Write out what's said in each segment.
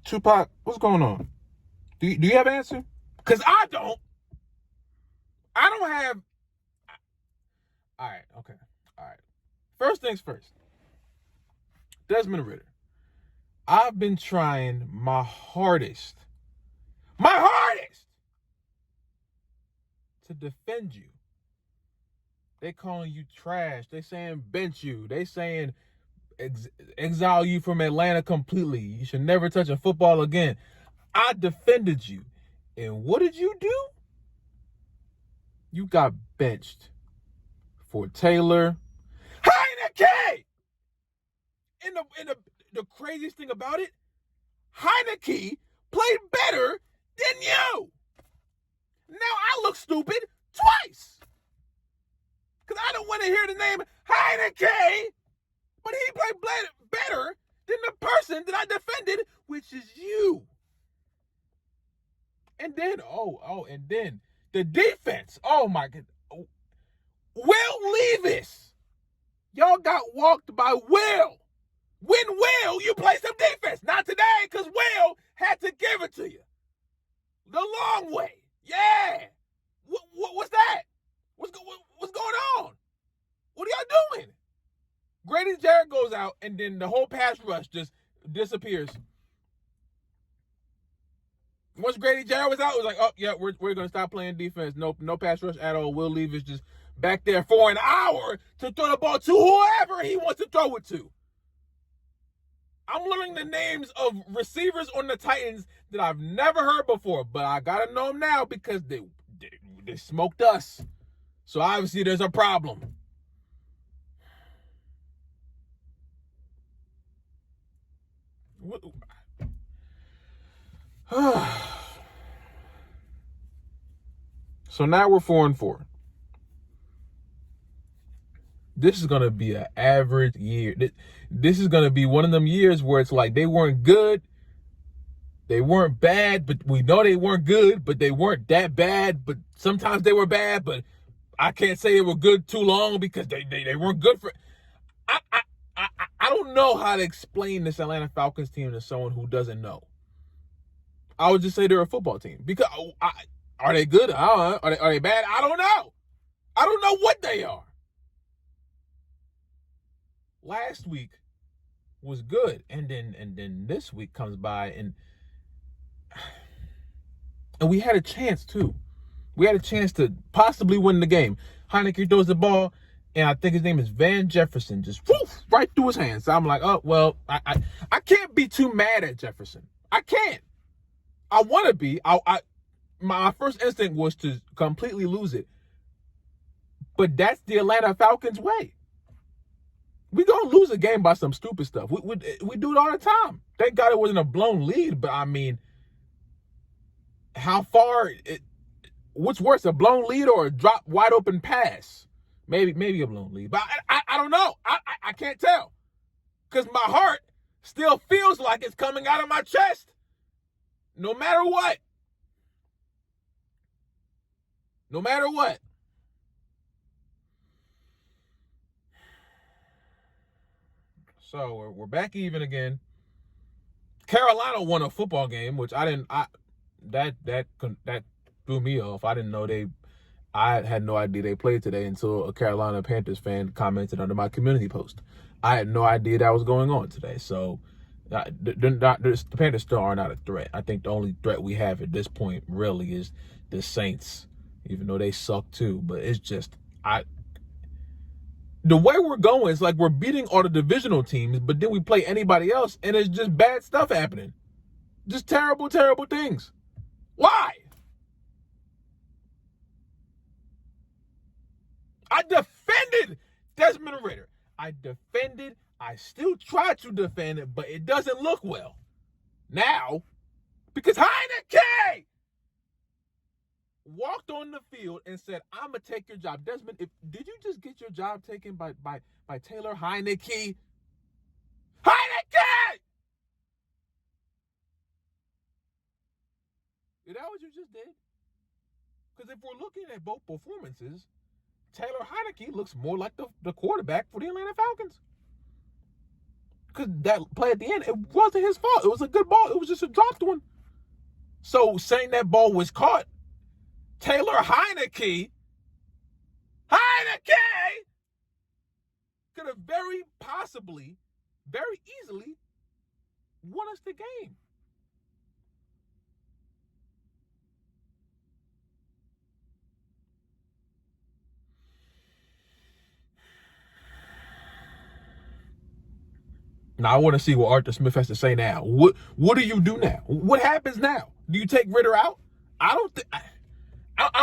Tupac, what's going on? Do you have an answer? Because I don't. I don't have. All right, okay. All right. First things first. Desmond Ritter. I've been trying my hardest, to defend you. They calling you trash. They saying bench you. They saying exile you from Atlanta completely. You should never touch a football again. I defended you. And what did you do? You got benched for Taylor Heineke. And the craziest thing about it, Heineke played better than you. Now I look stupid twice. Because I don't want to hear the name Heineke, but he played better than the person that I defended, which is you. And then, and then the defense. Oh, my God. Will Levis. Y'all got walked by Will. When Will, you play some defense. Not today, because Will had to give it to you. The long way. Yeah. What's that? What's going on? What are y'all doing? Grady Jarrett goes out, and then the whole pass rush just disappears. Once Grady Jarrett was out, it was like, oh, yeah, we're going to stop playing defense. No pass rush at all. Will Levis just back there for an hour to throw the ball to whoever he wants to throw it to. I'm learning the names of receivers on the Titans that I've never heard before, but I got to know them now because they smoked us. So obviously there's a problem. So now we're 4-4. This is going to be an average year. This is going to be one of them years where it's like they weren't good. They weren't bad, but we know they weren't good, but they weren't that bad. But sometimes they were bad, but I can't say they were good too long because they weren't good for. I don't know how to explain this Atlanta Falcons team to someone who doesn't know. I would just say they're a football team because are they good? Are they bad? I don't know. I don't know what they are. Last week was good, and then this week comes by, and we had a chance too. We had a chance to possibly win the game. Heineke throws the ball, and I think his name is Van Jefferson, just right through his hands. So I'm like, oh well, I can't be too mad at Jefferson. I can't. I want to be. My first instinct was to completely lose it, but that's the Atlanta Falcons way. We gonna lose a game by some stupid stuff. We do it all the time. Thank God it wasn't a blown lead, but I mean, how far? What's worse, a blown lead or a drop wide open pass? Maybe a blown lead, but I don't know. I can't tell because my heart still feels like it's coming out of my chest, no matter what. No matter what. So we're back even again. Carolina won a football game, which that threw me off. I didn't know I had no idea they played today until a Carolina Panthers fan commented under my community post. I had no idea that was going on today. So the Panthers still are not a threat. I think the only threat we have at this point really is the Saints, even though they suck too. But it's just the way we're going is like we're beating all the divisional teams, but then we play anybody else, and it's just bad stuff happening. Just terrible, terrible things. Why? I defended Desmond Ritter. I still try to defend it, but it doesn't look well now because Heineke walked on the field and said, I'm going to take your job. Desmond, did you just get your job taken by Taylor Heineke? Heineke! Is that what you just did? Because if we're looking at both performances, Taylor Heineke looks more like the quarterback for the Atlanta Falcons. because that play at the end, it wasn't his fault. It was a good ball. It was just a dropped one. So saying that ball was caught, Taylor Heineke could have very possibly, very easily won us the game. Now I want to see what Arthur Smith has to say now. What do you do now? What happens now? Do you take Ritter out? I don't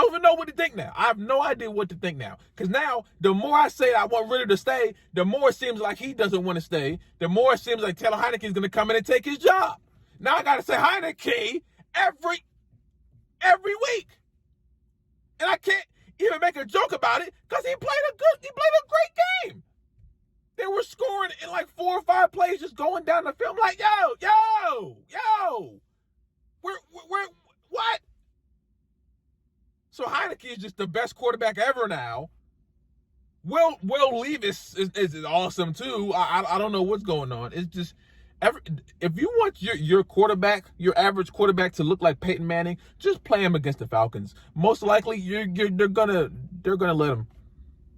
even know what to think now. I have no idea what to think now. Because now, the more I say I want Ritter to stay, the more it seems like he doesn't want to stay. The more it seems like Taylor Heineke is going to come in and take his job. Now I got to say Heineke every week. And I can't even make a joke about it because he played a great game. They were scoring in like 4 or 5 plays just going down the field. I'm like, yo, we're what? So Heineke is just the best quarterback ever now. Will Levis is awesome too. I don't know what's going on. It's just if you want your quarterback, your average quarterback to look like Peyton Manning, just play him against the Falcons. Most likely they're gonna let him.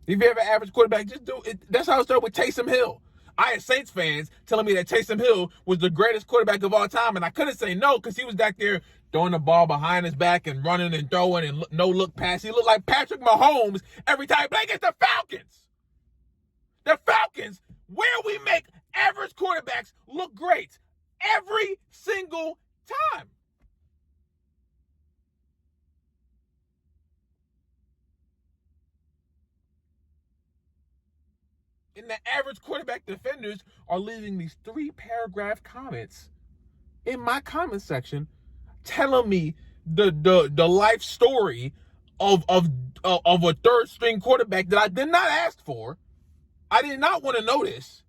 If you have an average quarterback, just do it. That's how it started with Taysom Hill. I had Saints fans telling me that Taysom Hill was the greatest quarterback of all time, and I couldn't say no because he was back there throwing the ball behind his back and running and throwing and no-look pass. He looked like Patrick Mahomes every time he played against the Falcons. The Falcons, where we make average quarterbacks look great every single time. And the average quarterback defenders are leaving these 3-paragraph comments in my comment section telling me the life story of a third string quarterback that I did not ask for. I did not want to know this.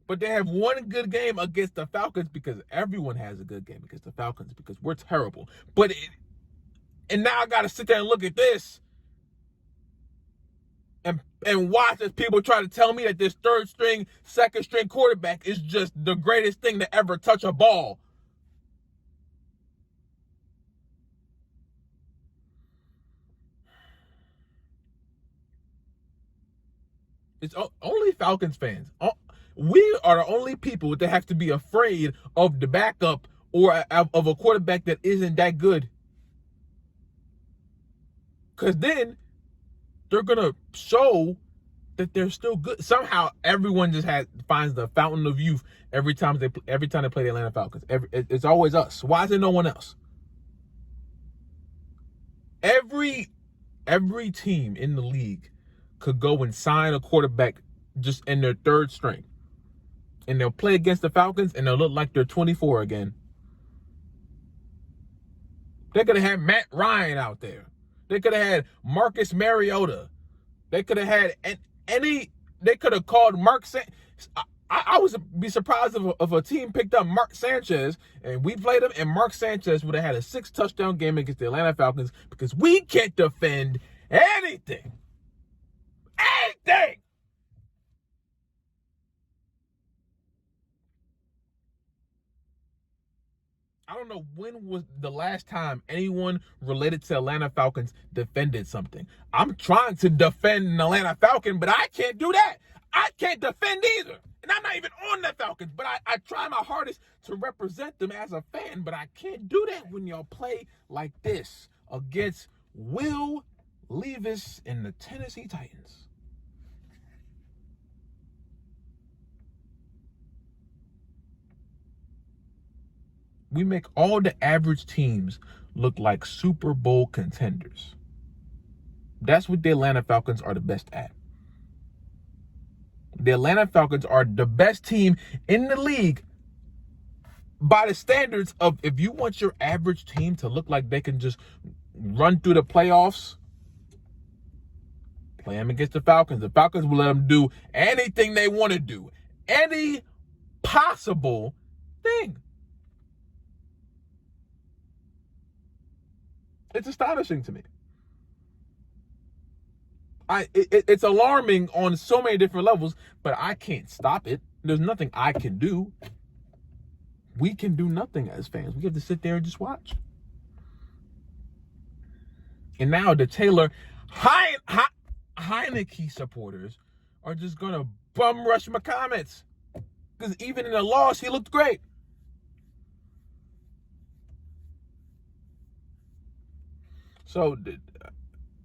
But they have one good game against the Falcons because everyone has a good game against the Falcons because we're terrible. And now I got to sit there and look at this and watch as people try to tell me that this third string, second string quarterback is just the greatest thing to ever touch a ball. It's only Falcons fans. We are the only people that have to be afraid of the backup or of a quarterback that isn't that good. Because then they're going to show that they're still good. Somehow everyone just finds the fountain of youth every time they play the Atlanta Falcons. It's always us. Why is it no one else? Every team in the league could go and sign a quarterback just in their third string. And they'll play against the Falcons and they'll look like they're 24 again. They could have had Matt Ryan out there. They could have had Marcus Mariota. They could have had they could have called Mark Sanchez. I would be surprised if a team picked up Mark Sanchez and we played him and Mark Sanchez would have had a 6-touchdown game against the Atlanta Falcons because we can't defend anything. I don't know when was the last time anyone related to Atlanta Falcons defended something. I'm trying to defend an Atlanta Falcon, but I can't do that. I can't defend either. And I'm not even on the Falcons, but I try my hardest to represent them as a fan, but I can't do that when y'all play like this against Will Levis and the Tennessee Titans. We make all the average teams look like Super Bowl contenders. That's what the Atlanta Falcons are the best at. The Atlanta Falcons are the best team in the league by the standards of if you want your average team to look like they can just run through the playoffs, play them against the Falcons. The Falcons will let them do anything they want to do. Any possible thing. It's astonishing to me. It's alarming on so many different levels, but I can't stop it. There's nothing I can do. We can do nothing as fans. We have to sit there and just watch. And now the Taylor Heineke supporters are just going to bum rush my comments. Because even in the loss, he looked great. So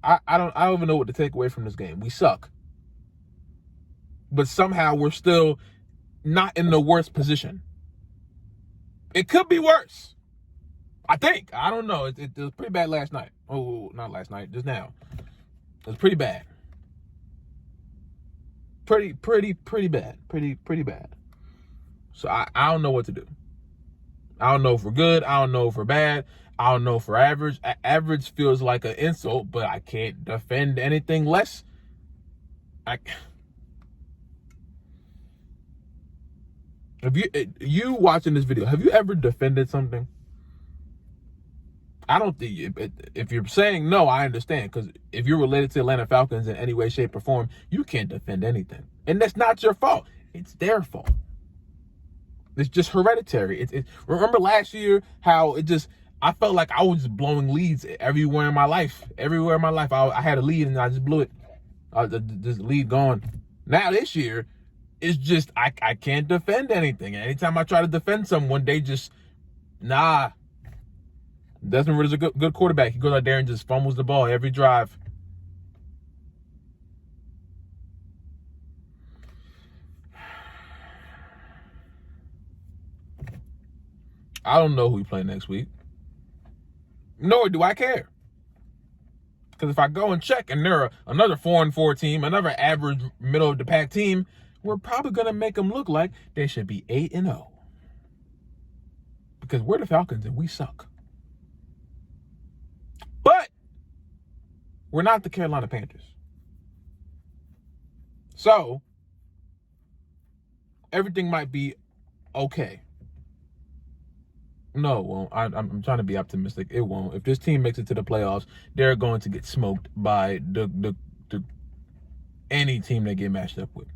I don't even know what to take away from this game. We suck. But somehow we're still not in the worst position. It could be worse. I think. I don't know. It was pretty bad last night. Oh, not last night. Just now. It was pretty bad. Pretty bad. Pretty bad. So I don't know what to do. I don't know if we're good. I don't know if we're bad. I don't know if we're average. Average feels like an insult, but I can't defend anything less. If you watching this video, have you ever defended something? I don't think, if you're saying no, I understand, because if you're related to Atlanta Falcons in any way, shape, or form, you can't defend anything. And that's not your fault. It's their fault. It's just hereditary. Remember last year how I felt like I was just blowing leads everywhere in my life. Everywhere in my life, I had a lead and I just blew it. This lead gone. Now this year, it's just I can't defend anything. Anytime I try to defend someone, they just, nah. Desmond Ritter's a good quarterback. He goes out there and just fumbles the ball every drive. I don't know who we play next week. Nor do I care. Because if I go and check and they're another 4-4 team, another average middle of the pack team, we're probably going to make them look like they should be 8-0. Because we're the Falcons and we suck. But we're not the Carolina Panthers. So everything might be okay. No, it won't. I'm trying to be optimistic. It won't. If this team makes it to the playoffs, they're going to get smoked by the any team they get matched up with.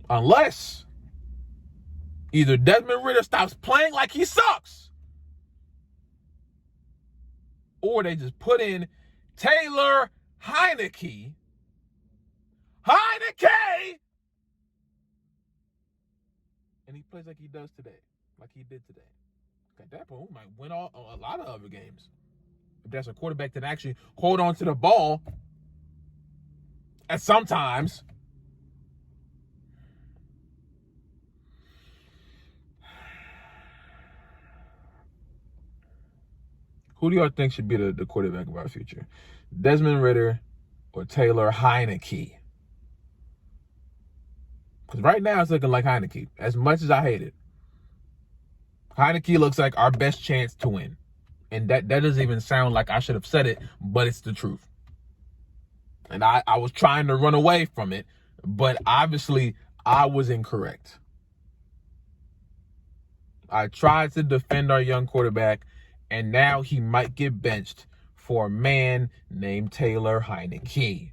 Unless either Desmond Ridder stops playing like he sucks, or they just put in Taylor Heineke, and he plays like he does today, like he did today. At that point, we might win a lot of other games. If that's a quarterback that actually hold on to the ball at sometimes. Who do y'all think should be the quarterback of our future? Desmond Ridder or Taylor Heineke? Because right now it's looking like Heineke. As much as I hate it, Heineke looks like our best chance to win. And that doesn't even sound like I should have said it, but it's the truth. And I was trying to run away from it, but obviously I was incorrect. I tried to defend our young quarterback, and now he might get benched for a man named Taylor Heineke.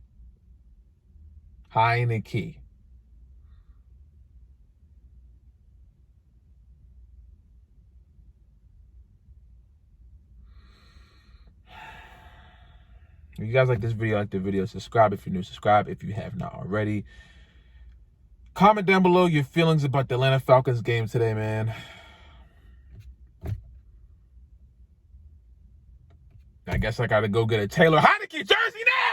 If you guys like this video, subscribe if you're new, subscribe if you have not already. Comment down below your feelings about the Atlanta Falcons game today, man. I guess I gotta go get a Taylor Heineke jersey now!